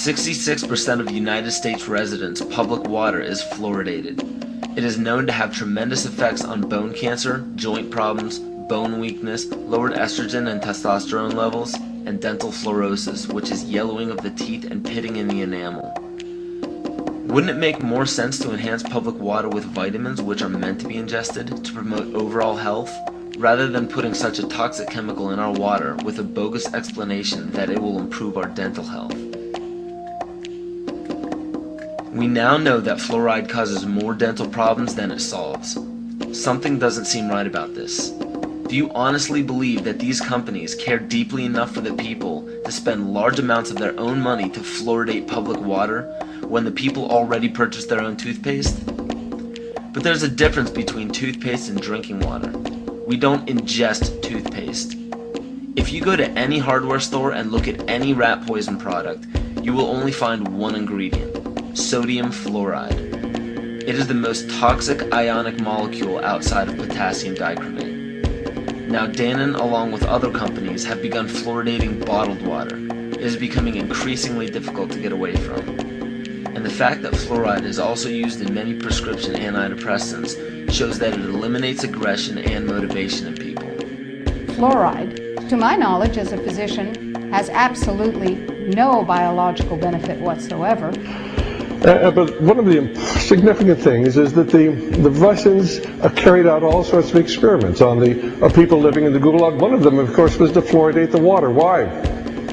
66% of United States residents' public water is fluoridated. It is known to have tremendous effects on bone cancer, joint problems, bone weakness, lowered estrogen and testosterone levels, and dental fluorosis, which is yellowing of the teeth and pitting in the enamel. Wouldn't it make more sense to enhance public water with vitamins which are meant to be ingested to promote overall health, rather than putting such a toxic chemical in our water with a bogus explanation that it will improve our dental health? We now know that fluoride causes more dental problems than it solves. Something doesn't seem right about this. Do you honestly believe that these companies care deeply enough for the people to spend large amounts of their own money to fluoridate public water when the people already purchase their own toothpaste? But there's a difference between toothpaste and drinking water. We don't ingest toothpaste. If you go to any hardware store and look at any rat poison product, you will only find one ingredient: sodium fluoride. It is the most toxic ionic molecule outside of potassium dichromate. Now Dannon, along with other companies, have begun fluoridating bottled water. It is becoming increasingly difficult to get away from. And the fact that fluoride is also used in many prescription antidepressants shows that it eliminates aggression and motivation in people. Fluoride, to my knowledge as a physician, has absolutely no biological benefit whatsoever. But one of the significant things is that the Russians carried out all sorts of experiments on the people living in the Gulag. One of them, of course, was to fluoridate the water. Why?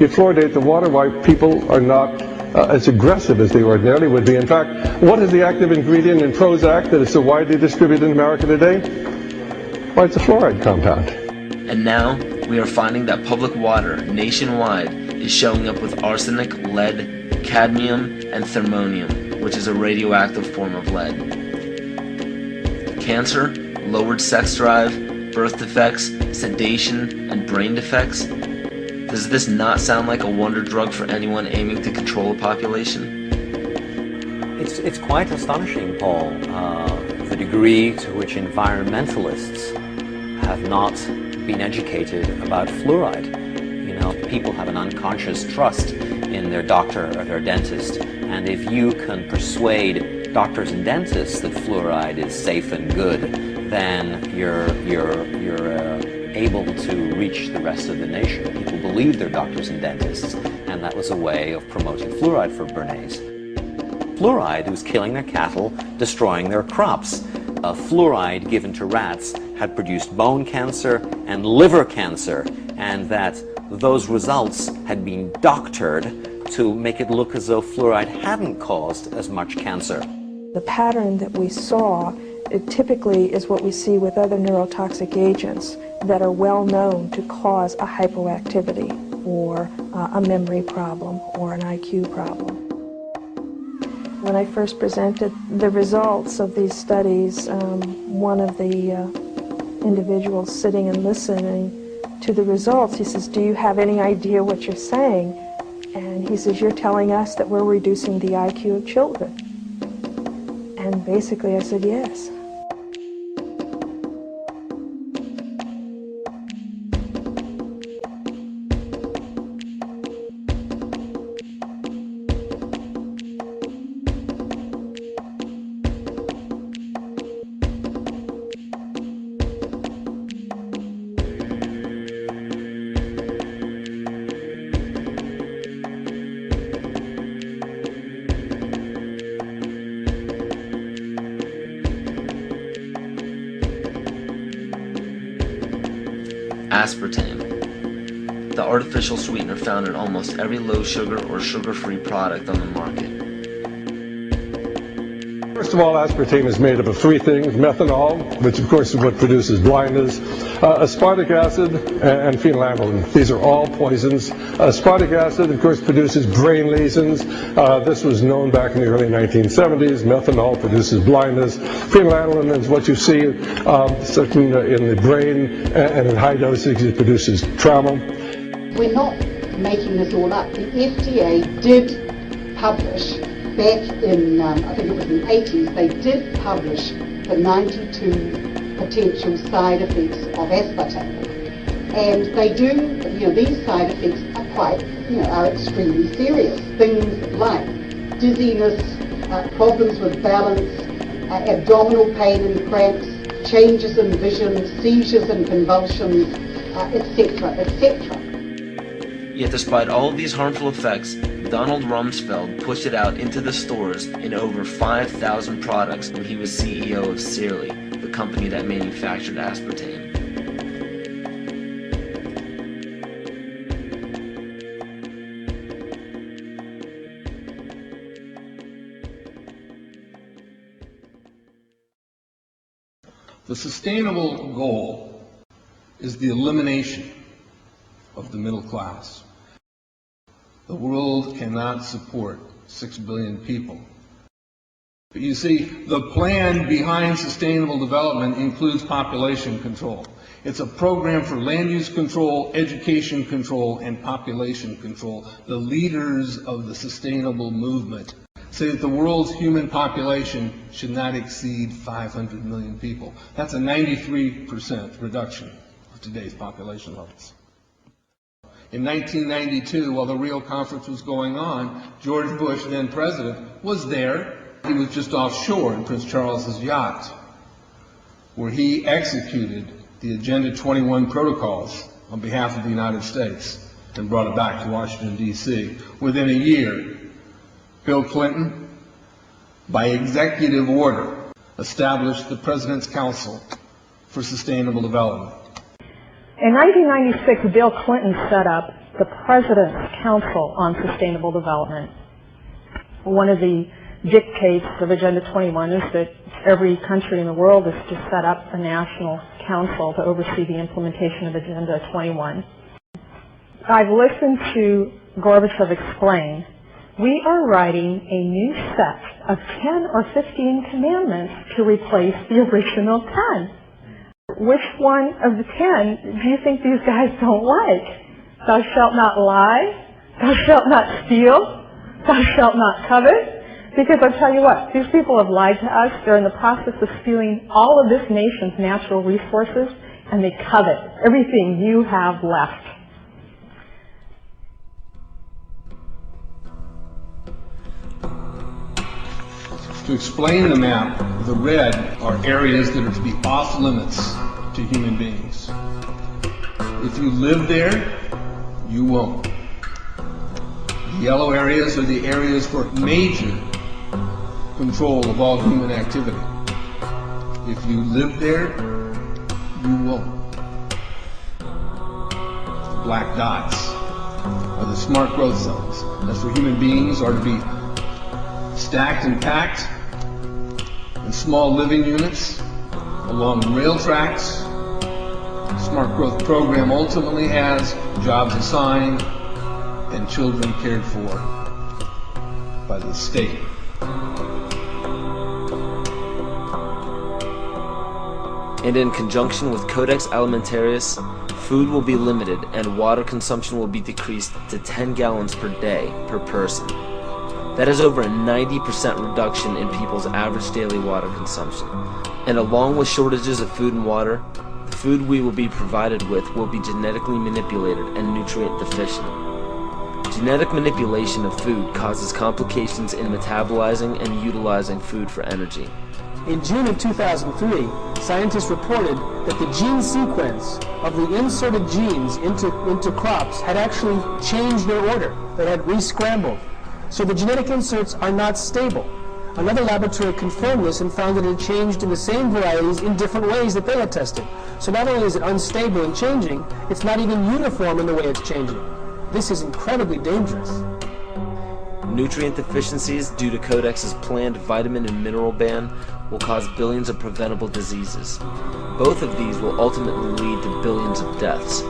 You fluoridate the water, why people are not as aggressive as they ordinarily would be. In fact, what is the active ingredient in Prozac that is so widely distributed in America today? Why, it's a fluoride compound. And now, we are finding that public water nationwide is showing up with arsenic, lead, cadmium, and thermonium, which is a radioactive form of lead. Cancer, lowered sex drive, birth defects, sedation, and brain defects. Does this not sound like a wonder drug for anyone aiming to control a population? It's quite astonishing, Paul, the degree to which environmentalists have not been educated about fluoride. You know, people have an unconscious trust in their doctor or their dentist, and if you can persuade doctors and dentists that fluoride is safe and good, then you're able to reach the rest of the nation. People believe their doctors and dentists, and that was a way of promoting fluoride for Bernays. Fluoride was killing their cattle, destroying their crops. Fluoride given to rats had produced bone cancer and liver cancer, and that those results had been doctored to make it look as though fluoride hadn't caused as much cancer. The pattern that we saw, it typically is what we see with other neurotoxic agents that are well known to cause a hypoactivity or a memory problem or an IQ problem. When I first presented the results of these studies, one of the individuals sitting and listening to the results, he says, "Do you have any idea what you're saying?" And he says, "You're telling us that we're reducing the IQ of children." And basically I said, yes. Aspartame, the artificial sweetener found in almost every low-sugar or sugar-free product on the market. First of all, aspartame is made up of three things: methanol, which of course is what produces blindness, aspartic acid, and phenylalanine. These are all poisons. Aspartic acid, of course, produces brain lesions. This was known back in the early 1970s. Methanol produces blindness. Phenylalanine is what you see in the brain, and in high dosage it produces trauma. We're not making this all up. The FDA did publish back in, I think it was in the 80s, they did publish the 92 potential side effects of aspartame. And they do, these side effects quite, are extremely serious. Things like dizziness, problems with balance, abdominal pain and cramps, changes in vision, seizures and convulsions, etc., etc. Yet despite all of these harmful effects, Donald Rumsfeld pushed it out into the stores in over 5,000 products when he was CEO of Cearly, the company that manufactured aspartame. The sustainable goal is the elimination of the middle class. The world cannot support 6 billion people. But you see, the plan behind sustainable development includes population control. It's a program for land use control, education control, and population control. The leaders of the sustainable movement say that the world's human population should not exceed 500 million people. That's a 93% reduction of today's population levels. In 1992, while the Rio conference was going on, George Bush, then president, was there. He was just offshore in Prince Charles's yacht, where he executed the Agenda 21 protocols on behalf of the United States and brought it back to Washington, D.C. Within a year, Bill Clinton, by executive order, established the President's Council for Sustainable Development. In 1996, Bill Clinton set up the President's Council on Sustainable Development. One of the dictates of Agenda 21 is that every country in the world is to set up a national council to oversee the implementation of Agenda 21. I've listened to Gorbachev explain, we are writing a new set of 10 or 15 commandments to replace the original 10. Which one of the 10 do you think these guys don't like? Thou shalt not lie, thou shalt not steal, thou shalt not covet. Because I'll tell you what, these people have lied to us. They're in the process of stealing all of this nation's natural resources, and they covet everything you have left. To explain the map, the red are areas that are to be off limits to human beings. If you live there, you won't. The yellow areas are the areas for major control of all human activity. If you live there, you won't. The black dots are the smart growth zones. That's where human beings are to be stacked and packed in small living units along rail tracks. The Smart Growth Program ultimately has jobs assigned and children cared for by the state. And in conjunction with Codex Alimentarius, food will be limited and water consumption will be decreased to 10 gallons per day per person. That is over a 90% reduction in people's average daily water consumption. And along with shortages of food and water, the food we will be provided with will be genetically manipulated and nutrient deficient. Genetic manipulation of food causes complications in metabolizing and utilizing food for energy. In June of 2003, scientists reported that the gene sequence of the inserted genes into crops had actually changed their order. They had re-scrambled. So the genetic inserts are not stable. Another laboratory confirmed this and found that it had changed in the same varieties in different ways that they had tested. So not only is it unstable and changing, it's not even uniform in the way it's changing. This is incredibly dangerous. Nutrient deficiencies due to Codex's planned vitamin and mineral ban will cause billions of preventable diseases. Both of these will ultimately lead to billions of deaths.